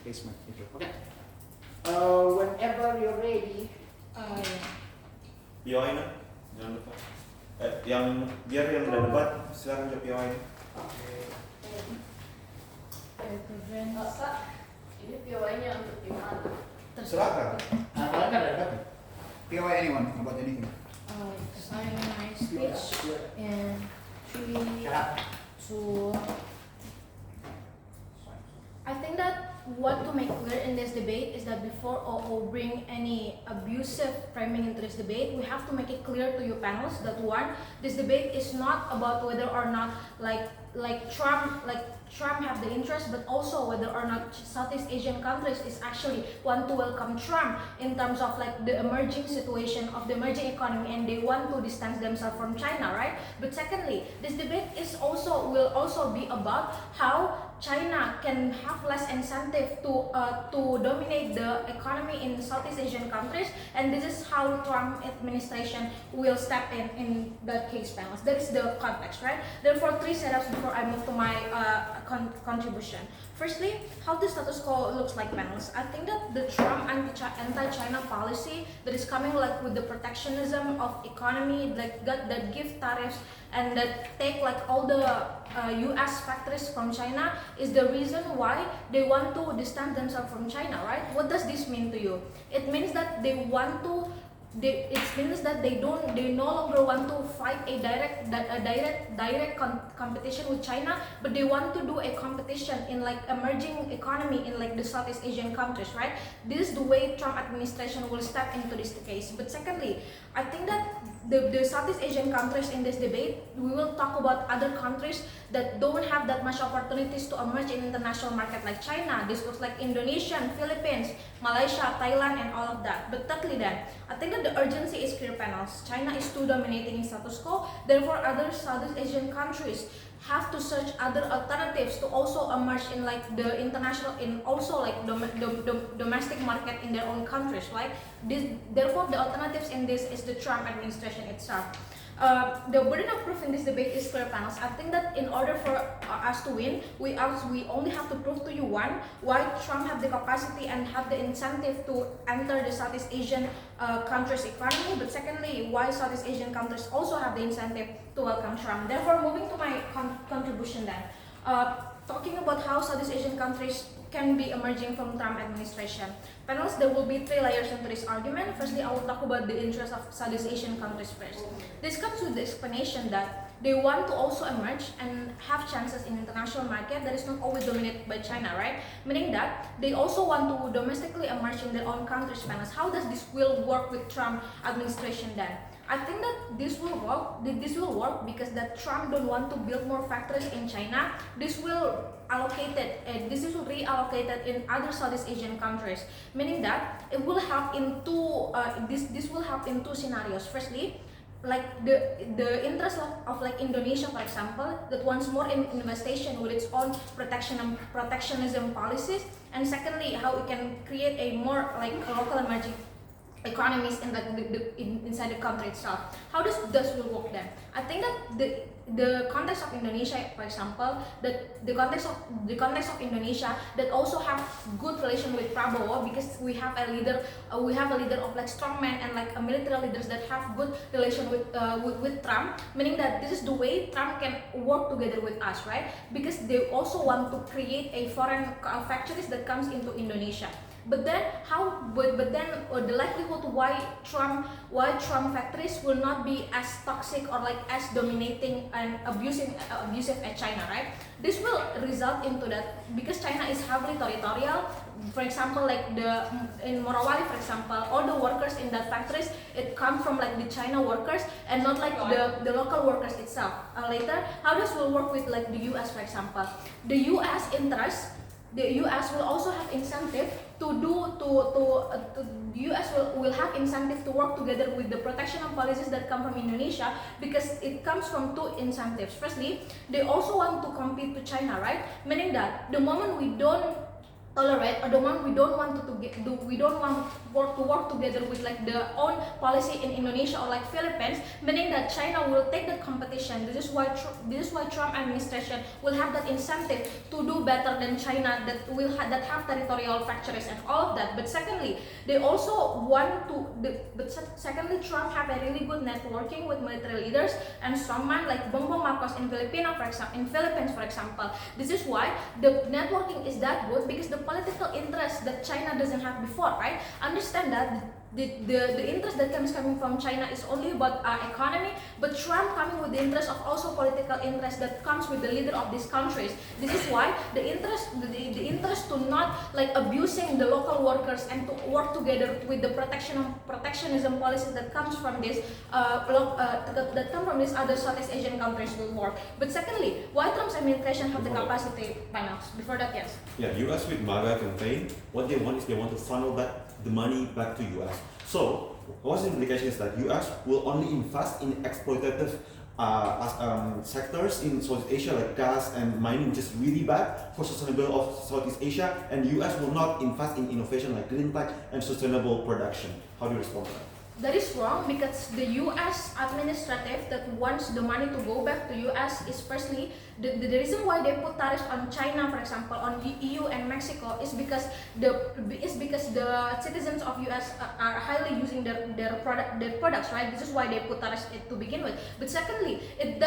replacement gitu. Oke. Whenever you're ready. POI nya jangan lupa. Yang biar yang udah debat silakan ke POI. Ini POI-nya untuk gimana? Silakan. Kalian kan ada debat nih. POI anyone about anything? Sign my speech in 3, 2. I think that what to make clear in this debate is that before OO bring any abusive framing into this debate, we have to make it clear to you panels that one, this debate is not about whether or not like Trump have the interest, but also whether or not Southeast Asian countries is actually want to welcome Trump in terms of like the emerging situation of the emerging economy, and they want to distance themselves from China, right? But secondly, this debate will also be about how China can have less incentive to dominate the economy in Southeast Asian countries, and this is how Trump administration will step in that case, panels. That is the context, right? Therefore, 3 setups before I move to my contribution. Firstly, how the status quo looks like, panels. I think that the Trump anti-China policy that is coming like with the protectionism of economy, like that give tariffs and that take like all the US factories from China is the reason why they want to distance themselves from China, right? What does this mean to you? It means that they no longer want to fight a direct competition with China, but they want to do a competition in like emerging economy in like the Southeast Asian countries, right? This is the way Trump administration will step into this case. But secondly, I think that the Southeast Asian countries in this debate, we will talk about other countries that don't have that much opportunities to emerge in international market like China. This looks like Indonesia, Philippines, Malaysia, Thailand, and all of that. But thirdly then, I think that the urgency is clear, panels. China is too dominating in status quo, therefore other Southeast Asian countries have to search other alternatives to also emerge in like the international, in also like domestic market in their own countries, right? Therefore the alternatives in this is the Trump administration itself. The burden of proof in this debate is clear, panels. I think that in order for us to win, we only have to prove to you one, why Trump have the capacity and have the incentive to enter the Southeast Asian countries' economy, but secondly, why Southeast Asian countries also have the incentive to welcome Trump. Therefore, moving to my contribution then, talking about how Southeast Asian countries can be emerging from Trump administration. Panels, there will be 3 layers into this argument. Firstly, I will talk about the interests of Southeast Asian countries first. This comes with the explanation that they want to also emerge and have chances in international market that is not always dominated by China, right? Meaning that they also want to domestically emerge in their own countries, panels. How does this will work with Trump administration then? I think that this will work because that Trump don't want to build more factories in China. This will reallocated in other Southeast Asian countries, meaning that it will help in this will help in 2 scenarios. Firstly, like the interest of like Indonesia, for example, that wants more investigation with its own protectionism policies, and secondly, how it can create a more like local emerging economies in inside the country itself. How does this will work then? I think that the context of Indonesia, for example, that the context of Indonesia that also have good relation with Prabowo, because we have a leader of like strongman and like a military leaders that have good relation with Trump, meaning that this is the way Trump can work together with us, right? Because they also want to create a foreign factories that comes into Indonesia. But then the likelihood why Trump factories will not be as toxic or like as dominating and abusive as China, right? This will result into that because China is heavily territorial. For example, like in Morowali, for example, all the workers in that factories, it come from like the China workers and not like the local workers itself. Later, how this will work with like the US, for example? The US will also have incentive the US will have incentive to work together with the protection of policies that come from Indonesia, because it comes from 2 incentives. Firstly, they also want to compete to China, right? Meaning that the moment we don't tolerate, or the one we don't want we don't want to work together with like the own policy in Indonesia or like Philippines, meaning that China will take the competition. This is why Trump administration will have that incentive to do better than China that have territorial factories and all of that. But secondly, they also want to secondly, Trump have a really good networking with military leaders and strongman like Bongbong Marcos in Philippines for example. This is why the networking is that good, because the political interest that China doesn't have before, right? Understand that the interest that coming from China is only about economy, but Trump coming with the interest of also political interest that comes with the leader of these countries. This is why the interest to not like abusing the local workers and to work together with the protectionism policies that comes from this that come from these other Southeast Asian countries will work. But secondly, why Trump's administration have the capacity finance? Before that, yes. Yeah, US with MAGA campaign, what they want is they want to funnel back the money back to US. So, what's the implication is that US will only invest in exploitative sectors in Southeast Asia like gas and mining, which is really bad for sustainability of Southeast Asia, and US will not invest in innovation like green tech and sustainable production. How do you respond to that? That is wrong, because the US administrative that wants the money to go back to US is firstly the reason why they put tariffs on China, for example, on the EU and Mexico is because the citizens of US are highly using their products, right? This is why they put tariffs to begin with. But secondly, it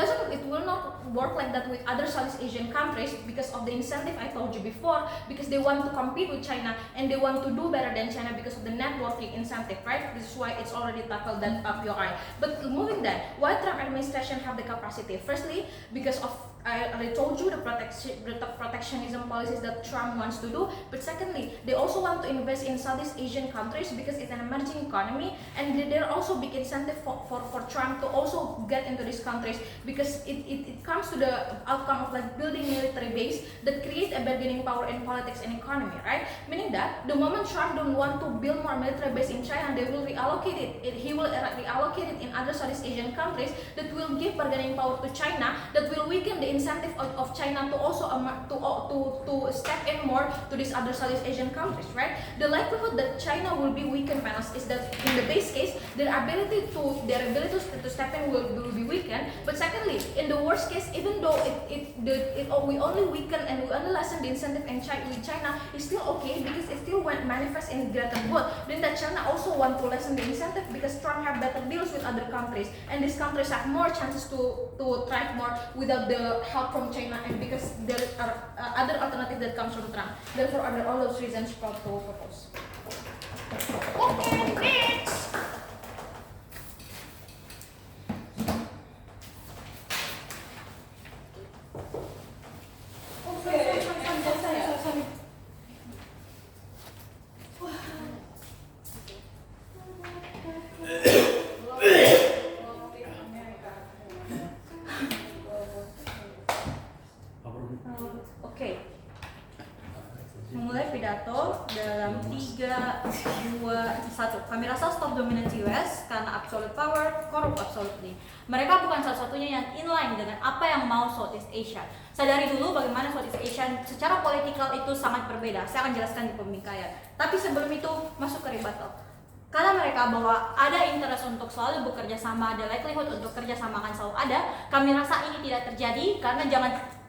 will not work like that with other Southeast Asian countries because of the incentive I told you before, because they want to compete with China and they want to do better than China because of the networking incentive, right? This is why it's already tackled that POI. But moving then, why Trump administration have the capacity? Firstly, because of I already told you the protectionism policies that Trump wants to do. But secondly, they also want to invest in Southeast Asian countries because it's an emerging economy, and there are also big incentive for Trump to also get into these countries, because it comes to the outcome of like building military base that create a bargaining power in politics and economy, right? Meaning that the moment Trump don't want to build more military base in China, they will reallocate it. He will reallocate it in other Southeast Asian countries that will give bargaining power to China, that will weaken the incentive of China to also to step in more to these other Southeast Asian countries, right? The likelihood that China will be weakened, Panos, is that in the base case, their ability to step in will be weakened. But secondly, in the worst case, even though we only weaken and we only lessen the incentive with China, it's still okay because it still won't manifest in greater good. Then that China also want to lessen the incentive because Trump have better deals with other countries, and these countries have more chances to thrive more without the help from China, and because there are other alternatives that comes from Trump. Therefore, under all those reasons, Trump to propose. Okay, next. Oke. Memulai pidato dalam 3, 2, 1. Kami rasa stop dominance US karena absolute power, corrupt absolutely. Mereka bukan satu-satunya yang inline dengan apa yang mau Southeast Asia. Sadari dulu bagaimana Southeast Asia secara politikal itu sangat berbeda. Saya akan jelaskan di pembingkaian. Tapi sebelum itu masuk ke rebuttal. Karena mereka bahwa ada interest untuk selalu bekerja sama, ada likelihood untuk kerja sama akan selalu ada. Kami rasa ini tidak terjadi karena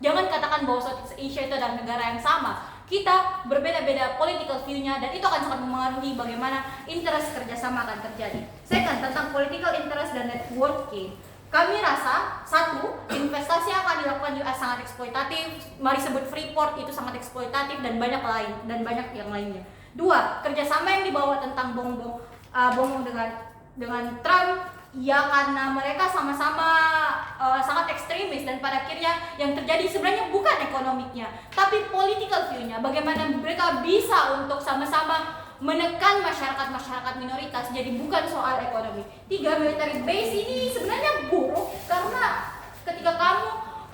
jangan katakan bahwa Southeast Asia itu adalah negara yang sama. Kita berbeda-beda political view-nya dan itu akan sangat mempengaruhi bagaimana interest kerjasama akan terjadi. Second, tentang political interest dan networking. Kami rasa, satu, investasi yang akan dilakukan US sangat eksploitatif. Mari sebut Freeport itu sangat eksploitatif dan banyak yang lainnya. Dua, kerjasama yang dibawa tentang bongbong dengan Trump, ya karena mereka sama-sama sangat ekstremis dan pada akhirnya yang terjadi sebenarnya bukan ekonomiknya, tapi political view-nya. Bagaimana mereka bisa untuk sama-sama menekan masyarakat minoritas, jadi bukan soal ekonomi. Tiga, military base ini sebenarnya buruk karena ketika kamu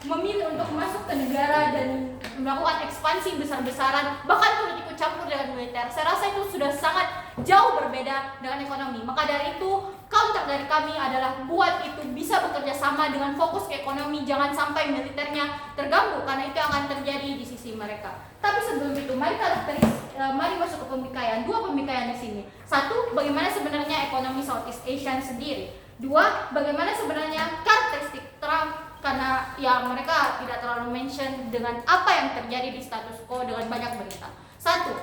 memilih untuk masuk ke negara dan melakukan ekspansi besar-besaran, bahkan turut ikut campur dengan militer, saya rasa itu sudah sangat jauh berbeda dengan ekonomi. Maka dari itu, counter dari kami adalah buat itu bisa bekerja sama dengan fokus ke ekonomi, jangan sampai militernya terganggu karena itu akan terjadi di sisi mereka. Tapi sebelum itu, mari karakteristik mari masuk ke pemikaian. Dua pemikaian di sini. Satu, bagaimana sebenarnya ekonomi Southeast Asian sendiri. Dua, bagaimana sebenarnya karakteristik Trump, karena ya mereka tidak terlalu mention dengan apa yang terjadi di status quo dengan banyak berita. Satu,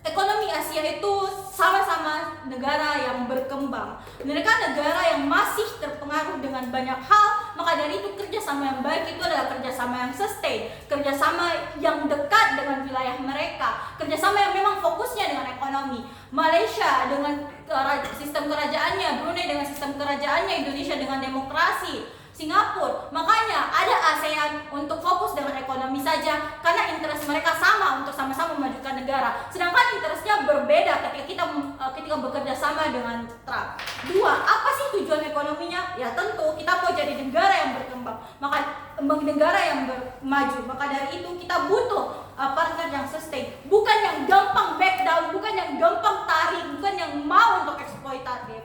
ekonomi Asia itu sama-sama negara yang berkembang. Mereka negara yang masih terpengaruh dengan banyak hal, maka dari itu kerjasama yang baik itu adalah kerjasama yang sustain, kerjasama yang dekat dengan wilayah mereka, kerjasama yang memang fokusnya dengan ekonomi. Malaysia dengan sistem kerajaannya, Brunei dengan sistem kerajaannya, Indonesia dengan demokrasi, Singapura. Makanya ada ASEAN untuk fokus dengan ekonomi saja karena interest mereka sama untuk sama-sama memajukan negara. Sedangkan interestnya berbeda ketika bekerja sama dengan Trump. Dua, apa sih tujuan ekonominya? Ya tentu kita mau jadi negara yang berkembang, maka negara yang maju. Maka dari itu kita butuh partner yang sustain, bukan yang gampang back down, bukan yang gampang tarik, bukan yang mau untuk eksploitatif.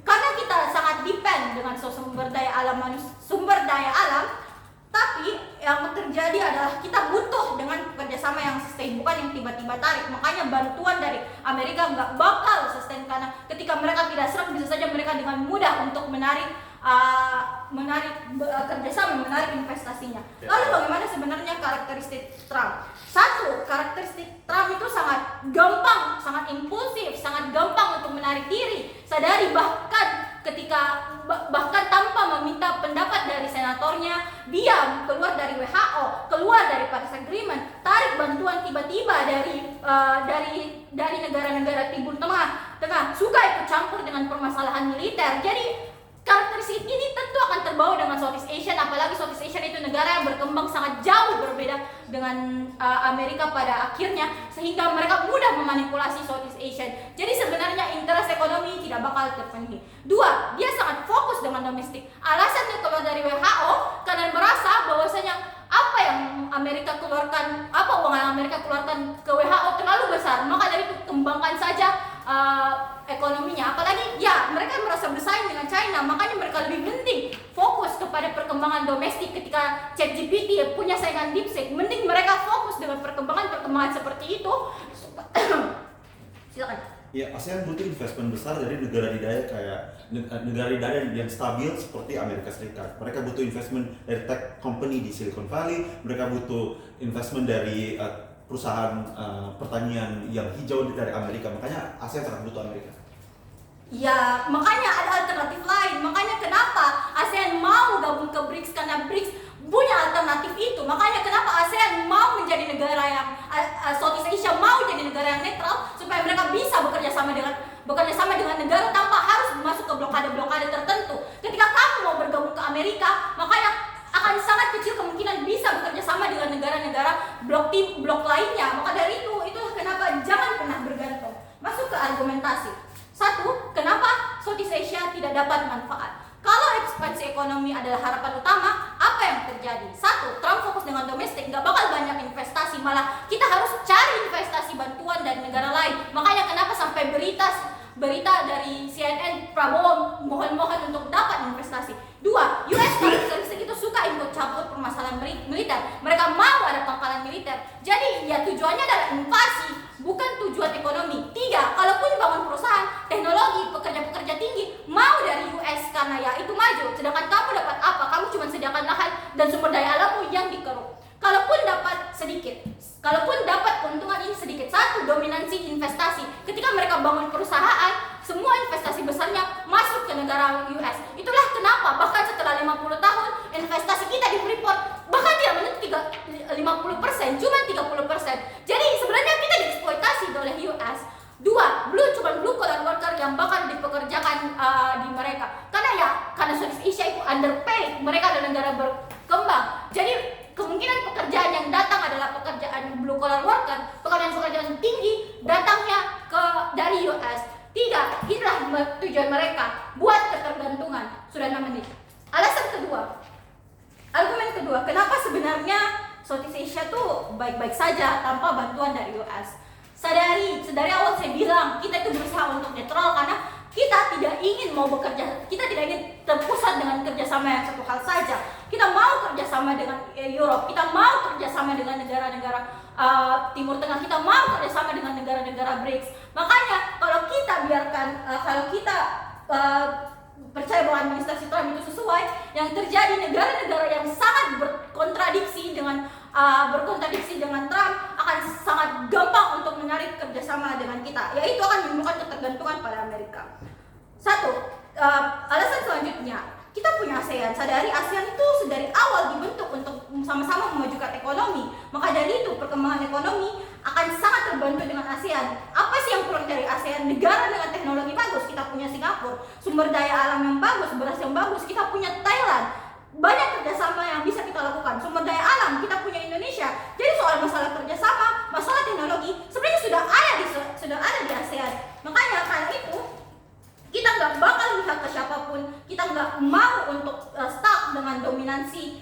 Karena kita sangat depend dengan sumber daya alam, tapi yang terjadi adalah kita butuh dengan kerjasama yang sustain, bukan yang tiba-tiba tarik. Makanya bantuan dari Amerika nggak bakal sustain, karena ketika mereka tidak serang bisa saja mereka dengan mudah untuk menarik kerjasama, menarik investasinya. Lalu bagaimana sebenarnya karakteristik Trump? Satu, karakteristik Trump itu sangat gampang, sangat impulsif, sangat gampang untuk menarik diri. Sadari bahkan tanpa meminta pendapat dari senatornya, dia keluar dari WHO, keluar dari Paris Agreement, tarik bantuan tiba-tiba dari negara-negara Timur Tengah, suka ikut campur dengan permasalahan militer. Jadi karakteristik ini tentu akan terbawa dengan Southeast Asian, apalagi Southeast Asian itu negara yang berkembang sangat jauh berbeda dengan Amerika pada akhirnya, sehingga mereka mudah memanipulasi Southeast Asian. Jadi sebenarnya interest ekonomi tidak bakal terpenuhi. Dua, dia sangat fokus dengan domestik. Alasan dia keluar dari WHO karena merasa bahwasanya apa yang Amerika keluarkan, uang yang Amerika keluarkan ke WHO terlalu besar, maka dari itu kembangkan saja ekonominya. Apalagi ya mereka merasa bersaing dengan China, makanya mereka lebih penting fokus kepada perkembangan domestik. Ketika ChatGPT punya saingan DeepSeek, mending mereka fokus dengan perkembangan seperti itu. Silakan. Ya, ASEAN butuh investment besar dari negara didaya negara didaya yang stabil seperti Amerika Serikat. Mereka butuh investment dari tech company di Silicon Valley. Mereka butuh investment dari perusahaan pertanian yang hijau dari Amerika. Makanya ASEAN sangat butuh Amerika. Ya, makanya ada alternatif lain. Makanya kenapa ASEAN mau gabung ke BRICS, karena BRICS punya alternatif itu. Makanya kenapa ASEAN mau menjadi negara yang Southeast Asia mau jadi negara yang netral, supaya mereka bisa bekerja sama dengan negara tanpa harus masuk ke blokade-blokade tertentu. Ketika kamu mau bergabung ke Amerika, makanya akan sangat kecil kemungkinan bisa bekerja sama dengan negara-negara blok lainnya. Maka dari itu kenapa jangan pernah bergantung. Masuk ke argumentasi. Satu, kenapa Southeast Asia tidak dapat manfaat? Kalau ekspansi ekonomi adalah harapan utama, apa yang terjadi? Satu, Trump fokus dengan domestik, nggak bakal banyak investasi, malah kita harus cari investasi bantuan dari negara lain. Makanya kenapa sampai berita dari CNN, Prabowo mohon-mohon untuk dapat investasi. Dua, US karakteristik itu suka ikut campur permasalahan militer. Mereka mau ada pangkalan militer. Jadi ya tujuannya adalah invasi, bukan tujuan ekonomi. Tiga, kalaupun bangun perusahaan, teknologi, pekerja-pekerja tinggi mau dari US karena ya itu maju. Sedangkan kamu dapat apa? Kamu cuma sediakan lahan dan sumber daya alammu yang dikeruk. Kalaupun dapat keuntungan ini sedikit. Satu, dominansi investasi. Ketika mereka bangun perusahaan, semua investasi besarnya masuk ke negara US. Itulah kenapa bahkan setelah 50 tahun investasi kita di Freeport bahkan tidak menyentuh 50%, cuma 30%. Jadi sebenarnya kita dieksploitasi oleh US. Dua, blue collar worker yang bakal dipekerjakan di mereka. Karena Southeast Asia itu underpaid, mereka adalah negara berkembang. Jadi kemungkinan pekerjaan yang datang adalah pekerjaan blue collar worker, pekerjaan tinggi datangnya dari US. Tiga, inilah tujuan mereka, buat ketergantungan. Sudah 6 menit. Argumen kedua, kenapa sebenarnya Southeast Asia tuh baik-baik saja tanpa bantuan dari US? Sadari awal saya bilang kita itu berusaha untuk netral karena kita tidak ingin kita tidak ingin terpusat dengan kerjasama yang satu hal saja. Kita mau kerjasama dengan Europe, kita mau kerjasama dengan negara-negara Timur Tengah, kita mau kerjasama dengan negara-negara BRICS. Makanya kalau kita biarkan, kalau kita percaya bahwa administrasi Trump itu sesuai, yang terjadi negara-negara yang sangat berkontradiksi dengan Trump akan sangat gampang untuk menarik kerjasama dengan kita, yaitu akan menimbulkan ketergantungan pada Amerika. Satu, alasan selanjutnya, kita punya ASEAN. Sadari ASEAN itu sedari awal dibentuk untuk sama-sama memajukan ekonomi. Maka dari itu perkembangan ekonomi akan sangat terbantu dengan ASEAN. Apa sih yang kurang dari ASEAN? Negara dengan teknologi bagus, kita punya Singapura. Sumber daya alam yang bagus, beras yang bagus, kita punya Thailand. Banyak kerjasama yang bisa kita lakukan. Sumber daya alam, kita punya Indonesia. Jadi soal masalah kerjasama, masalah teknologi, sebenarnya sudah ada di ASEAN. Makanya karena itu, kita nggak bakal lihat ke siapapun, kita nggak mau untuk stuck dengan dominansi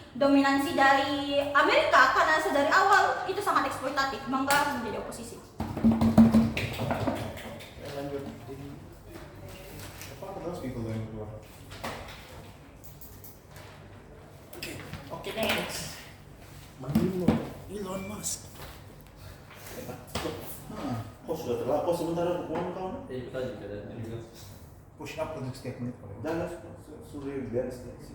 dari Amerika, karena sedari awal itu sangat eksploitatif, maka menjadi oposisi. Lanjut. Apa terus people yang keluar? Oke, next. Elon Musk. Kok sudah terlalu sementara bukuan kawan? Kita juga ada. Push up untuk setiap menit kalau. Jangan sudah biasa sih.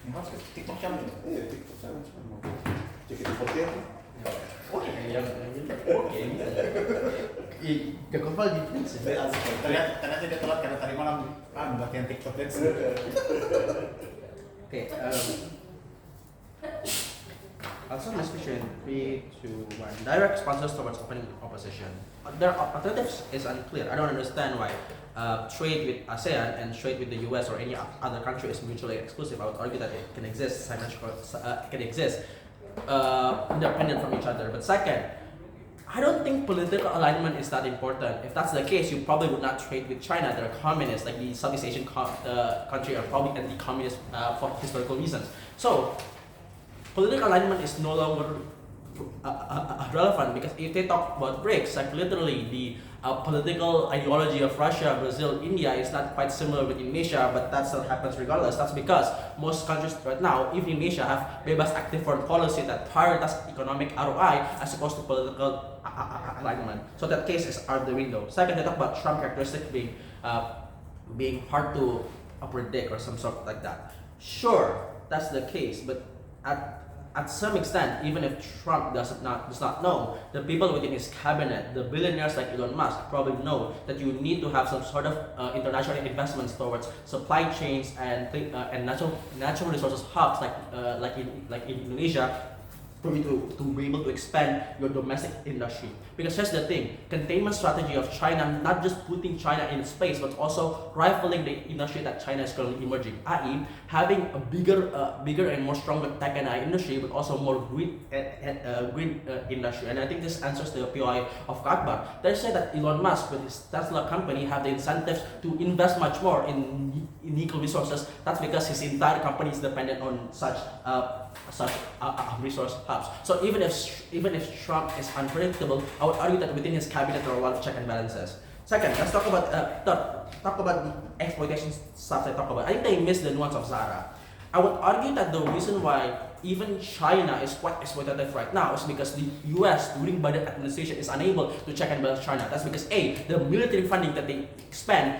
Yang harus ke TikTok challenge. Iya, TikTok challenge mau cek itu fotonya. Oke, yang oke. Gak kepal di sih. Ternyata dia telat karena tadi malam latihan TikTok dance. Okay. Also, my question 3, 2, 1. Direct sponsors towards opening opposition. Their alternatives is unclear. I don't understand why trade with ASEAN and trade with the US or any other country is mutually exclusive. I would argue that it can exist, independent from each other. But second, I don't think political alignment is that important. If that's the case, you probably would not trade with China. They're communist, like the Southeast Asian country are probably anti-communist for historical reasons. So, political alignment is no longer relevant, because if they talk about BRICS, like literally the political ideology of Russia, Brazil, India is not quite similar with Indonesia, but that still happens regardless. That's because most countries right now, even Indonesia, have bebas active foreign policy that prioritize economic ROI as opposed to political alignment. So that case is out the window. Second, they talk about Trump characteristic being hard to predict or some sort like that. Sure, that's the case, but at some extent, even if Trump does not know, the people within his cabinet, the billionaires like Elon Musk, probably know that you need to have some sort of international investments towards supply chains and natural resources hubs like in Indonesia, for you to be able to expand your domestic industry. Because here's the thing, containment strategy of China, not just putting China in space, but also rifling the industry that China is currently emerging, i.e. having a bigger and more stronger tech and AI industry, but also more green industry. And I think this answers the POI of Kakbar. They say that Elon Musk with his Tesla company have the incentives to invest much more in equal resources. That's because his entire company is dependent on such resource hubs. So even if Trump is unpredictable, I would argue that within his cabinet there are a lot of check and balances. Second, let's talk about the exploitation stuff they talk about. I think they miss the nuance of Zara. I would argue that the reason why even China is quite exploitative right now is because the US during Biden administration is unable to check and balance China. That's because A, the military funding that they spend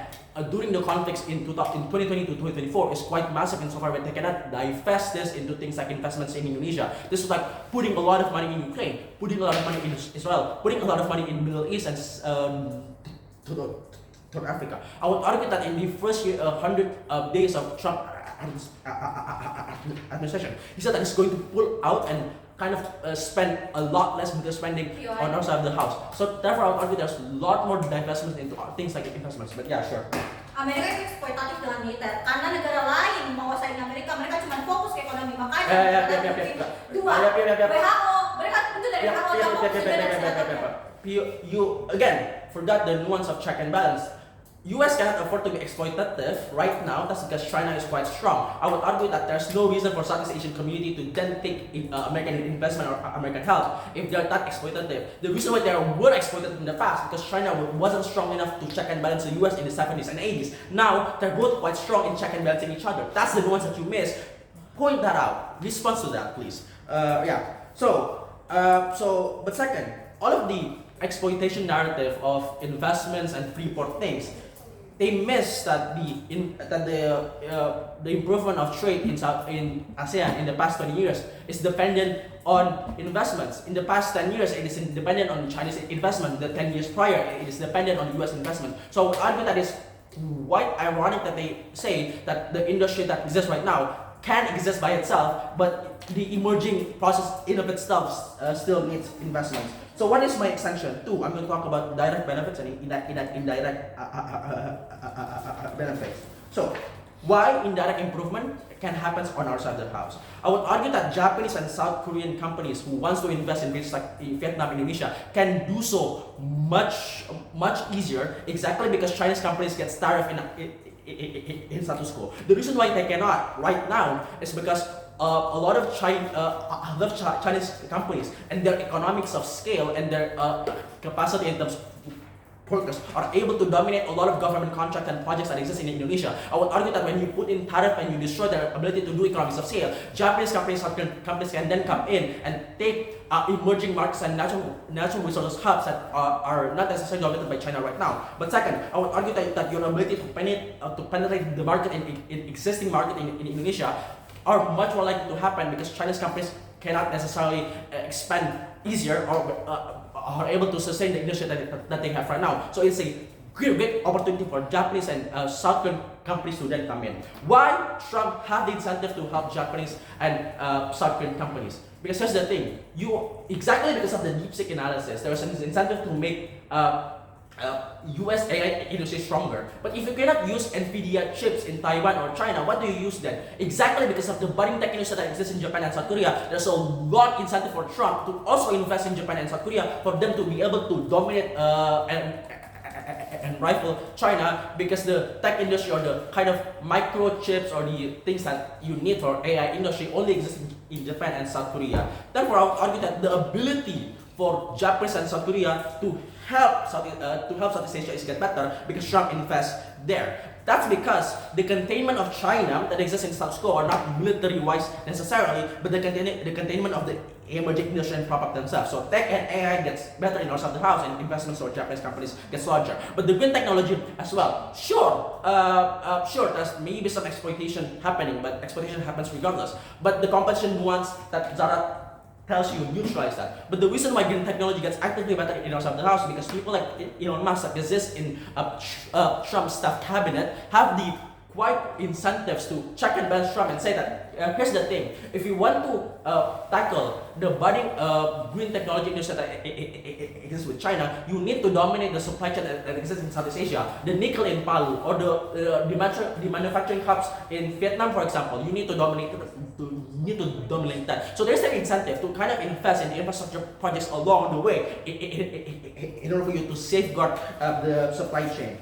during the conflicts in 2020 to 2024 is quite massive insofar that they cannot divest this into things like investments in Indonesia. This is like putting a lot of money in Ukraine, putting a lot of money in Israel, putting a lot of money in Middle East and to Africa. I would argue that in the first 100 days of Trump administration, he said that he's going to pull out and kind of spend a lot less military spending on our side of the house. So therefore, I would argue there's a lot more divestment into things like investments. But yeah, sure. Amerika itu eksploitatif dengan militer karena negara lain menguasai Amerika, mereka cuma fokus ke ekonomi. Makanya dua WHO, mereka itu dari WHO. You again forgot the nuance of check and balance. US cannot afford to be exploitative right now. That's because China is quite strong. I would argue that there's no reason for Southeast Asian community to then take American investment or American help if they're that exploitative. The reason why they were exploited in the past because China wasn't strong enough to check and balance the US in the 70s and 80s. Now they're both quite strong in check and balancing each other. That's the nuance that you miss. Point that out. Response to that, please. So But second, all of the exploitation narrative of investments and Freeport things, they miss that the improvement of trade in ASEAN in the past 20 years is dependent on investments. In the past 10 years, it is dependent on Chinese investment. The 10 years prior, it is dependent on US investment. So I would argue that it's quite ironic that they say that the industry that exists right now can exist by itself, but the emerging process in of itself still needs investments. So what is my extension? 2, I'm going to talk about direct benefits and indirect benefits. So why indirect improvement can happen on our side of the house? I would argue that Japanese and South Korean companies who wants to invest in places like in Vietnam, Indonesia, can do so much easier, exactly because Chinese companies get tariff in status quo. The reason why they cannot right now is because a lot of Chinese companies and their economics of scale and their capacity in terms of workers are able to dominate a lot of government contracts and projects that exist in Indonesia. I would argue that when you put in tariff and you destroy their ability to do economics of scale, Japanese companies can then come in and take emerging markets and natural resources hubs that are not necessarily dominated by China right now. But second, I would argue that your ability to penetrate the market in existing market in Indonesia are much more likely to happen because Chinese companies cannot necessarily expand easier or are able to sustain the industry that they have right now. So it's a great opportunity for Japanese and South Korean companies to then come in. Why Trump have the incentive to help Japanese and South Korean companies? Because here's the thing, exactly because of the DeepSeek analysis, there is an incentive to make US AI industry stronger. But if you cannot use NVIDIA chips in Taiwan or China, what do you use then? Exactly because of the budding tech industry that exists in Japan and South Korea, there's a lot incentive for Trump to also invest in Japan and South Korea for them to be able to dominate and rival China, because the tech industry or the kind of microchips or the things that you need for AI industry only exist in Japan and South Korea. Therefore, I would argue that the ability for Japanese and South Korea to help Southeast Asia is get better because Trump invests there. That's because the containment of China that exists in status quo are not military-wise necessarily, but the containment of the emerging industry and prop up themselves. So tech and AI gets better in our side of the house, and investments for Japanese companies gets larger. But the green technology as well, sure, there's maybe some exploitation happening, but exploitation happens regardless. But the competition nuance that Zara tells you neutralize that. But the reason why green technology gets actively better in our side of the house because people like Elon Musk that exist in Trump's staff cabinet have the quite incentives to check and balance Trump and say that here's the thing, if you want to tackle the budding green technology industry that exists with China, you need to dominate the supply chain that exists in Southeast Asia. The nickel in Palu or the manufacturing hubs in Vietnam, for example, you need to dominate that. So there's an incentive to kind of invest in the infrastructure projects along the way in order for you to safeguard the supply chain.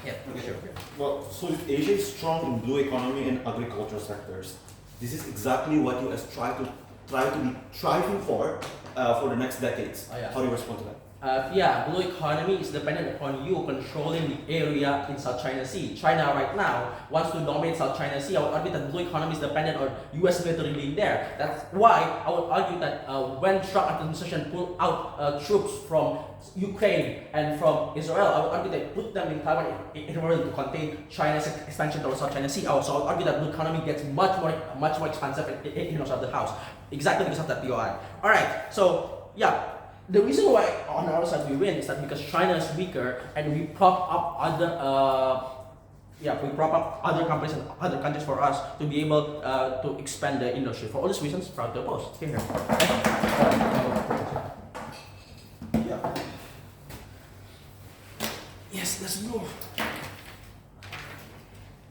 Yeah, sure. Well, so if Asia is strong in blue economy and agricultural sectors, this is exactly what US try to be striving for the next decades. Oh, yeah. How do you respond to that? Blue economy is dependent upon you controlling the area in South China Sea. China right now wants to dominate South China Sea. I would argue that blue economy is dependent on US military being there. That's why I would argue that when Trump administration pulled out troops from Ukraine and from Israel, I would argue they put them in Taiwan in order to contain China's expansion towards South China Sea. Also, I would argue that blue economy gets much more expansive in our side of the house, exactly because of that POI. All right, so yeah. The reason why on our side we win is that because China is weaker and we prop up other companies and other countries for us to be able to expand the industry. For all these reasons, proud to oppose. Here. Yeah. Yes, let's move.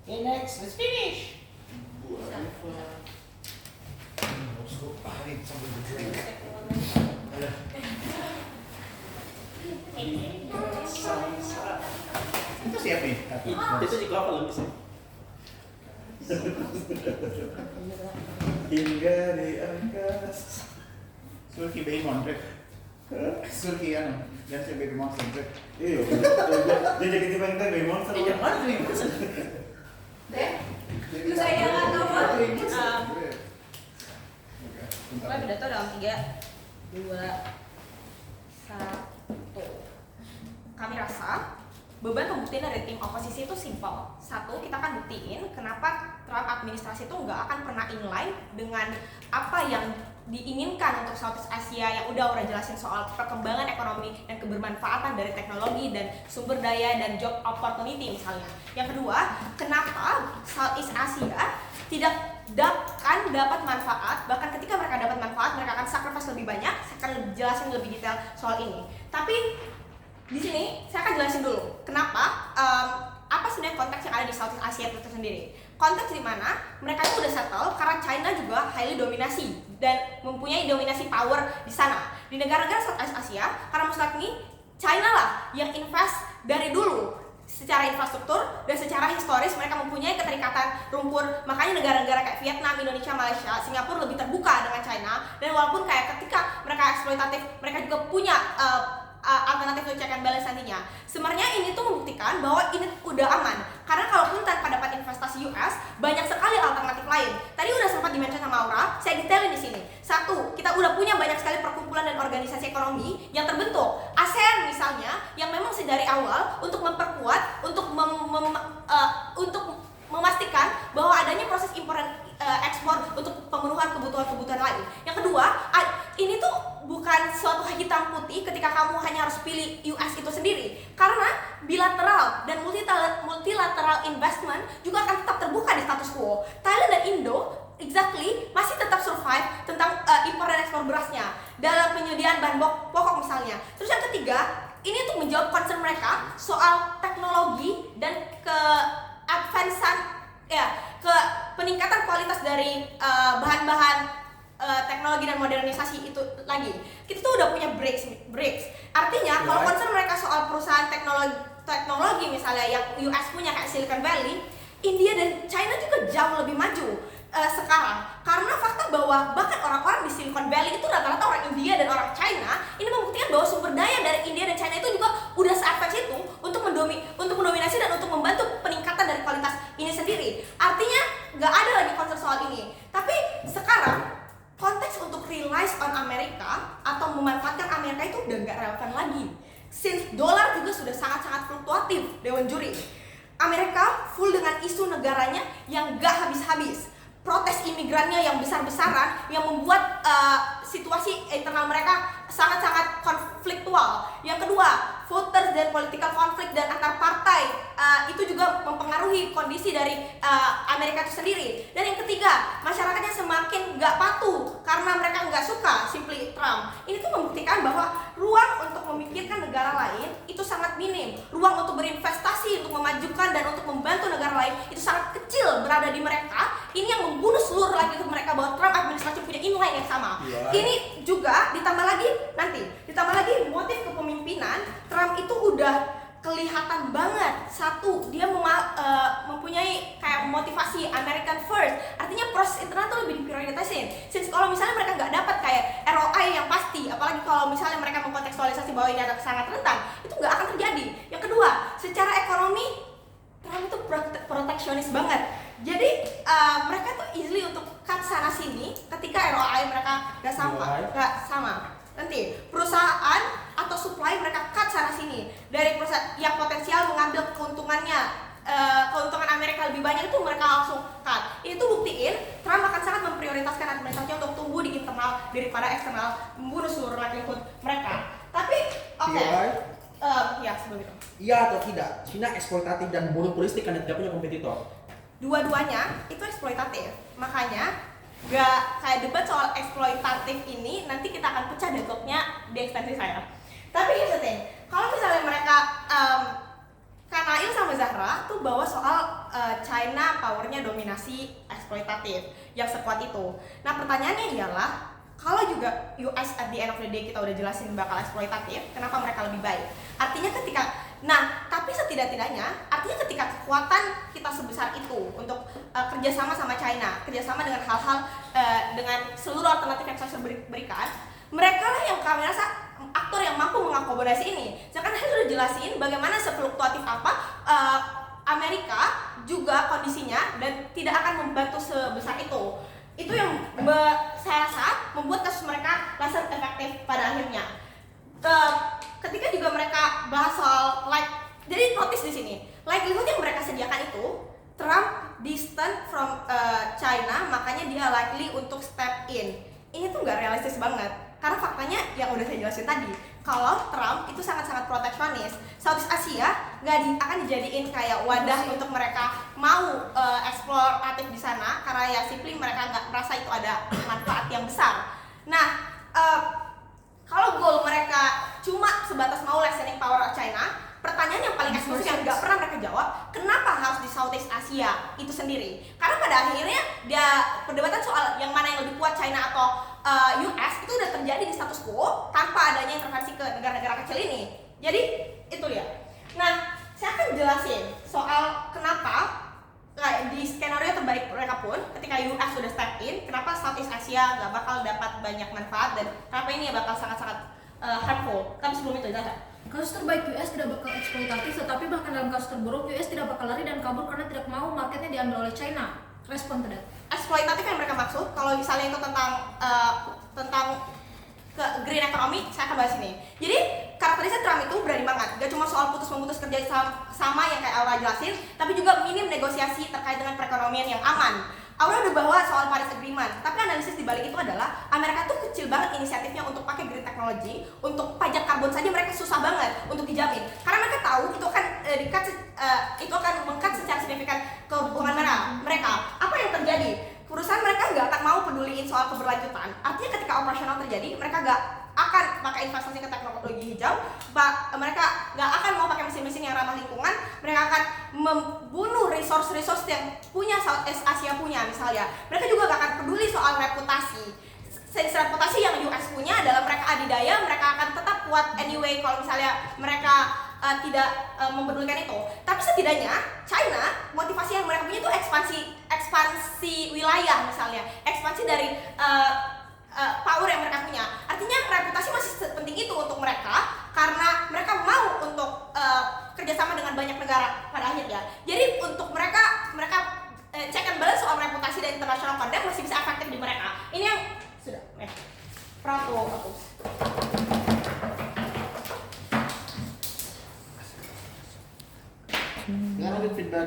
Okay, next, let's finish. I need something to drink. Itu siapa nih? Itu juga apa lebih sih? Hingga di angkasa. Sulki Baymon, Sulki ano, dan si Baby Monster. Iya, dia jadi tiba kita Baymon sama. Yang mana tuh itu? Itu saya nggak tahu. Pokoknya pidato dalam 3, 1. Kami rasa beban pembuktian dari tim oposisi itu simpel. 1, kita akan buktiin kenapa Trump administrasi itu nggak akan pernah inline dengan apa yang diinginkan untuk Southeast Asia yang udah jelasin soal perkembangan ekonomi dan kebermanfaatan dari teknologi dan sumber daya dan job opportunity misalnya. Yang kedua, kenapa Southeast Asia tidak akan dapat manfaat, bahkan ketika mereka dapat manfaat mereka akan sacrifice lebih banyak. Saya akan jelasin lebih detail soal ini. Tapi di sini saya akan jelasin dulu kenapa apa sebenarnya konteks yang ada di Southeast Asia itu sendiri. Konteks di mana mereka itu udah settle karena China juga highly dominasi dan mempunyai dominasi power di sana. Di negara-negara Southeast Asia, karena mustahil China lah yang invest dari dulu secara infrastruktur dan secara historis mereka mempunyai keterikatan rumpun. Makanya negara-negara kayak Vietnam, Indonesia, Malaysia, Singapura lebih terbuka dengan China. Dan walaupun kayak ketika mereka eksploitatif, mereka juga punya alternatif untuk check and balance nantinya. Sebenarnya ini tuh membuktikan bahwa ini udah aman. Karena kalaupun tanpa dapat investasi US, banyak sekali alternatif lain. Tadi udah sempat di-mention sama Aura, saya detailin di sini. 1, kita udah punya banyak sekali perkumpulan dan organisasi ekonomi yang terbentuk. ASEAN misalnya, yang memang dari awal untuk memperkuat, untuk memastikan bahwa adanya proses impor dan ekspor untuk pemenuhan kebutuhan-kebutuhan lain. Yang kedua, ini tuh bukan suatu hitam putih ketika kamu hanya harus pilih US itu sendiri, karena bilateral dan multilateral investment juga akan tetap terbuka di status quo. Thailand dan Indo masih tetap survive tentang impor dan ekspor berasnya dalam penyediaan bahan pokok misalnya. Terus yang ketiga, ini untuk menjawab concern mereka soal teknologi dan ke peningkatan kualitas dari bahan-bahan teknologi dan modernisasi itu lagi. Kita tuh udah punya BRICS. Artinya kalau concern mereka soal perusahaan teknologi misalnya yang US punya kayak Silicon Valley, India dan China juga jauh lebih maju sekarang. Karena fakta bahwa bahkan orang-orang di Silicon Valley itu rata-rata orang India dan orang China, ini membuktikan bahwa sumber daya dari India dan China itu juga udah se-advance itu untuk mendominasi dan untuk membantu peningkatan dari kualitas ini sendiri. Artinya nggak ada lagi concern soal ini. Tapi sekarang konteks untuk realize on Amerika atau memanfaatkan Amerika itu udah nggak relevan lagi. Since dolar juga sudah sangat-sangat fluktuatif, Dewan Juri. Amerika full dengan isu negaranya yang nggak habis-habis. Protes imigrannya yang besar-besaran yang membuat situasi internal mereka sangat-sangat konfliktual. Yang kedua, voters dan political conflict dan antar partai itu juga mempengaruhi kondisi dari Amerika itu sendiri. Dan yang ketiga, masyarakatnya semakin nggak patuh karena mereka nggak suka simply Trump. Ini tuh membuktikan bahwa ruang untuk memikirkan negara lain itu sangat minim. Ruang untuk berinvestasi, untuk memajukan dan untuk membantu negara lain itu sangat kecil berada di mereka. Ini yang membunuh seluruh lagi untuk mereka bahwa Trump administrasi punya inline yang sama. Ini juga ditambah lagi motif kepemimpinan Trump itu udah kelihatan banget. 1, dia mempunyai kayak motivasi American first. Artinya proses internal tuh lebih diprioritasin. Since kalau misalnya mereka nggak dapat kayak ROI yang pasti, apalagi kalau misalnya mereka mengkontekstualisasi bahwa ini ada sangat rentan, itu nggak akan terjadi. Yang kedua, secara ekonomi Trump itu proteksionis banget. Jadi mereka tuh easily untuk cut sana sini ketika ROI mereka nggak sama. Nanti perusahaan atau supply mereka cut sana sini dari perusahaan yang potensial mengambil keuntungan Amerika lebih banyak itu mereka langsung cut. Itu buktiin Trump akan sangat memprioritaskan administrasinya untuk tumbuh di internal daripada eksternal, membunuh seluruh livelihood mereka. Tapi ya sebelum itu. Iya atau tidak? China eksploitatif dan monopolistik karena tidak punya kompetitor. Dua-duanya itu eksploitatif. Makanya gak kayak debat soal eksploitatif ini nanti kita akan pecah deadlocknya di ekstensi saya. Tapi here's the thing, kalau misalnya mereka Kanail sama Zahra tuh bawa soal China powernya dominasi eksploitatif yang sekuat itu. Nah pertanyaannya ialah kalau juga US at the end of the day kita udah jelasin bakal eksploitatif, kenapa mereka lebih baik? Artinya tapi setidak-tidaknya artinya ketika kekuatan kita sebesar itu untuk kerjasama sama China, kerjasama dengan hal-hal dengan seluruh alternatif yang saya berikan, mereka lah yang kami rasa aktor yang mampu mengakomodasi ini. Sedangkan saya sudah jelasin bagaimana sefluktuatif apa Amerika juga kondisinya dan tidak akan membantu sebesar itu. Itu yang saya rasa membuat kasus mereka langsung efektif pada akhirnya. Ketika juga mereka bahas soal jadi notice di sini, likelihood yang mereka sediakan itu, Trump distant from China, makanya dia likely untuk step in. Ini tuh nggak realistis banget, karena faktanya yang udah saya jelasin tadi, kalau Trump itu sangat-sangat proteksionis. Southeast Asia akan dijadiin kayak wadah untuk mereka mau eksploratif di sana, karena ya simply mereka nggak merasa itu ada manfaat yang besar. Nah, kalau goal mereka cuma sebatas mau lessening power China, pertanyaan yang paling eksklusif yang nggak pernah mereka jawab, kenapa harus di Southeast Asia itu sendiri? Karena pada akhirnya perdebatan soal yang mana yang lebih kuat, China atau US, itu udah terjadi di status quo tanpa adanya intervensi ke negara-negara kecil ini. Jadi itu dia. Nah, saya akan jelasin soal kenapa di skenario terbaik mereka pun ketika US sudah step in, kenapa Southeast Asia nggak bakal dapat banyak manfaat dan kenapa ini bakal sangat-sangat harmful. Tapi sebelum itu, Zaza. Kasus terbaik US tidak bakal eksploitatif, tetapi bahkan dalam kasus terburuk US tidak bakal lari dan kabur karena tidak mau marketnya diambil oleh China. Respon tidak? Eksploitatif yang mereka maksud, kalau misalnya itu tentang ke green economy, saya akan bahas ini. Jadi karakteristik Trump itu berani banget, gak cuma soal putus-memutus kerja sama yang kayak Aura jelasin, tapi juga minim negosiasi terkait dengan perekonomian yang aman. Aura udah bawa soal Paris Agreement, tapi analisis di balik itu adalah Amerika tuh kecil banget inisiatifnya untuk pakai green technology, untuk pajak karbon saja mereka susah banget untuk dijamin, karena mereka tahu itu akan itu akan mengkat secara signifikan keuntungan mereka. Apa yang terjadi? Perusahaan mereka nggak akan mau peduliin soal keberlanjutan. Artinya ketika operasional terjadi, mereka nggak akan pakai investasi ke teknologi hijau, mereka nggak akan mau pakai mesin-mesin yang ramah lingkungan, mereka akan membunuh resource yang punya Southeast Asia punya misalnya. Mereka juga nggak akan peduli soal reputasi. Reputasi yang US punya adalah mereka adidaya, mereka akan tetap kuat anyway kalau misalnya mereka tidak mempedulikan itu. Tapi setidaknya China, motivasi yang mereka punya itu ekspansi wilayah misalnya, ekspansi dari power yang mereka punya. Artinya reputasi masih sepenting itu untuk mereka karena mereka mau untuk kerjasama dengan banyak negara pada akhirnya. Jadi untuk mereka check and balance soal reputasi dan international conduct masih bisa efektif di mereka. Ini yang sudah Prato hapus. Nggak lanjut feedback.